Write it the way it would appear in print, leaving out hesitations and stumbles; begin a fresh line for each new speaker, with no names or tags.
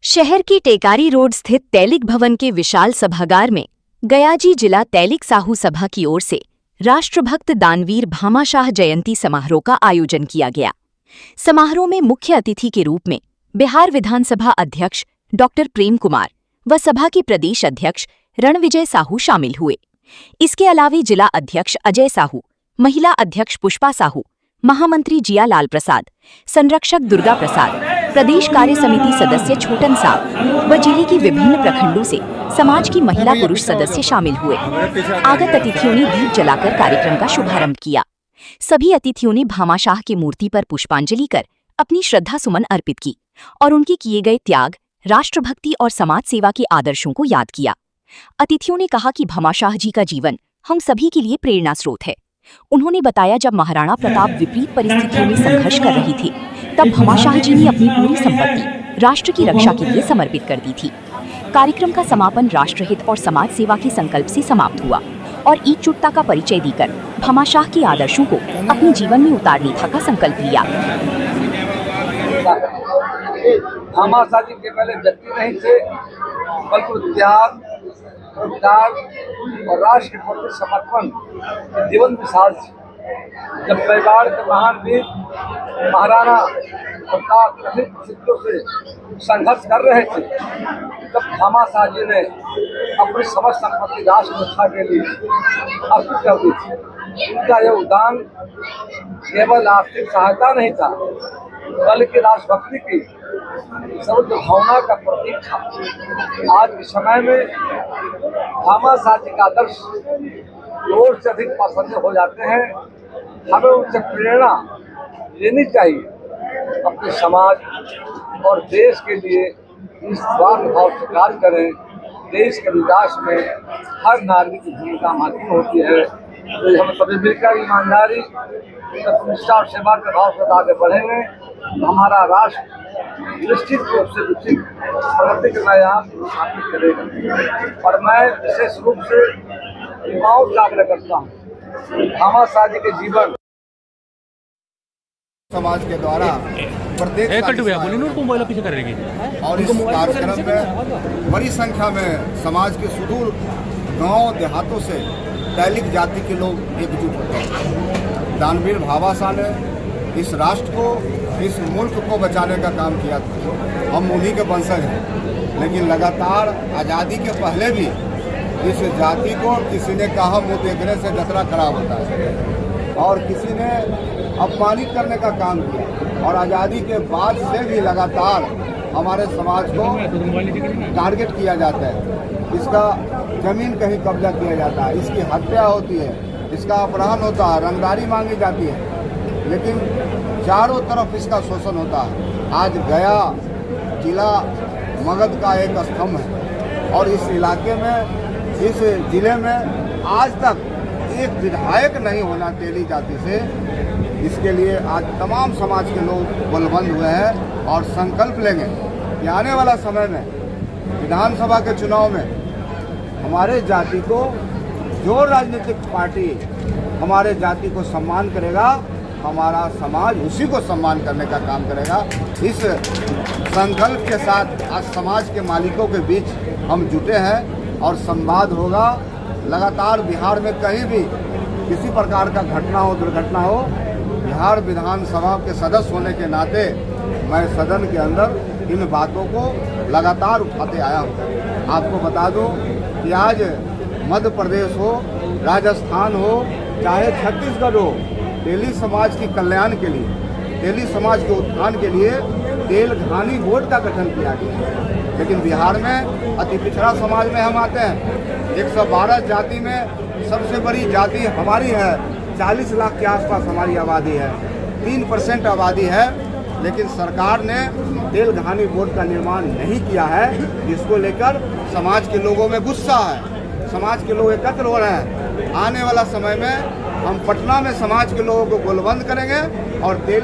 शहर की टेकारी रोड स्थित तैलिक भवन के विशाल सभागार में गयाजी जिला तैलिक साहू सभा की ओर से राष्ट्रभक्त दानवीर भामाशाह जयंती समारोह का आयोजन किया गया। समारोह में मुख्य अतिथि के रूप में बिहार विधानसभा अध्यक्ष डॉक्टर प्रेम कुमार व सभा के प्रदेश अध्यक्ष रणविजय साहू शामिल हुए। इसके अलावा जिला अध्यक्ष अजय साहू, महिला अध्यक्ष पुष्पा साहू, महामंत्री जिया लाल प्रसाद, संरक्षक दुर्गा प्रसाद, प्रदेश कार्य समिति सदस्य छोटन साहब व जिले की विभिन्न प्रखंडों से समाज की महिला पुरुष सदस्य शामिल हुए। आगत अतिथियों ने दीप जलाकर कार्यक्रम का शुभारंभ किया। सभी अतिथियों ने भामाशाह की मूर्ति पर पुष्पांजलि कर अपनी श्रद्धा सुमन अर्पित की और उनके किए गए त्याग, राष्ट्रभक्ति और समाज सेवा के आदर्शों को याद किया। अतिथियों ने कहा कि भामाशाह जी का जीवन हम सभी के लिए प्रेरणा स्रोत है। उन्होंने बताया, जब महाराणा प्रताप विपरीत परिस्थितियों में संघर्ष कर रही थी, तब भामाशाह जी ने अपनी पूरी संपत्ति राष्ट्र की रक्षा के लिए समर्पित कर दी थी। कार्यक्रम का समापन राष्ट्रहित और समाज सेवा के संकल्प से समाप्त हुआ और एकजुटता का परिचय देकर भामाशाह के आदर्शों को अपने जीवन में उतारने का संकल्प लिया।
भामाशाह जी के पहले व्यक्ति नहीं थे, बल्कि त्याग, उपकार और राष्ट्र के प्रति समर्पण जीवन मिसाल थी। जब परिवार के महान वीर महाराणा प्रताप कठिन परिस्थितियों से संघर्ष कर रहे थे, तब भामाशाह जी ने अपनी समस्त संपत्ति राष्ट्र रक्षा के लिए अर्पित कर दी थी। उनका योगदान केवल आर्थिक सहायता नहीं था, बल्कि राष्ट्रभक्ति की सर्वोच्च भावना का प्रतीक था। आज के समय में भामाशाह जी का आदर्श और से अधिक पसंद हो जाते हैं। हमें उनसे प्रेरणा लेनी चाहिए। अपने समाज और देश के लिए निस्वार्थ भाव से कार्य करें। देश के विकास में हर नागरिक की भूमिका महत्वपूर्ण होती है। तो हम सभी मिलकर ईमानदारी, निष्ठा और सेवा के भाव से आगे बढ़ेंगे, हमारा राष्ट्र निश्चित रूप से विकसित प्रगति के आयाम स्थापित करेगा। और मैं विशेष रूप से युवाओं से आग्रह करता हूँ, भामाशाह जी के जीवन
समाज के द्वारा प्रत्येक और इस कार्यक्रम में बड़ी संख्या में समाज के सुदूर गांव देहातों से तैलिक जाति के लोग एकजुट होते हैं। दानवीर भामाशाह ने इस राष्ट्र को, इस मुल्क को बचाने का काम किया था। हम उन्हीं के वंशज हैं, लेकिन लगातार आज़ादी के पहले भी इस जाति को किसी ने कहा मुँह देखने से जतरा खराब होता है और किसी ने अपमानित करने का काम किया। और आज़ादी के बाद से भी लगातार हमारे समाज को टारगेट किया जाता है। इसका जमीन कहीं कब्जा किया जाता है, इसकी हत्या होती है, इसका अपहरण होता है, रंगदारी मांगी जाती है, लेकिन चारों तरफ इसका शोषण होता है। आज गया जिला मगध का एक स्तंभ है और इस इलाके में, इस जिले में आज तक एक विधायक नहीं होना तेली जाति से। इसके लिए आज तमाम समाज के लोग बलबंद हुए हैं और संकल्प लेंगे कि आने वाला समय में विधानसभा के चुनाव में हमारे जाति को, जो राजनीतिक पार्टी हमारे जाति को सम्मान करेगा, हमारा समाज उसी को सम्मान करने का काम करेगा। इस संकल्प के साथ आज समाज के मालिकों के बीच हम जुटे हैं और संवाद होगा। लगातार बिहार में कहीं भी किसी प्रकार का घटना हो, दुर्घटना हो, बिहार विधानसभा के सदस्य होने के नाते मैं सदन के अंदर इन बातों को लगातार उठाते आया हूँ। आपको बता दूं कि आज मध्य प्रदेश हो, राजस्थान हो, चाहे छत्तीसगढ़ हो, तेली समाज की कल्याण के लिए, तेली समाज के उत्थान के लिए तेलघानी बोर्ड का गठन किया गया है। लेकिन बिहार में अति पिछड़ा समाज में हम आते हैं। 112 जाति में सबसे बड़ी जाति हमारी है। 40 लाख के आसपास हमारी आबादी है, 3% आबादी है, लेकिन सरकार ने तेलघानी बोर्ड का निर्माण नहीं किया है। इसको लेकर समाज के लोगों में गुस्सा है, समाज के लोग एकत्र हो रहे हैं। आने वाला समय में हम पटना में समाज के लोगों को गोलबंद करेंगे और तेल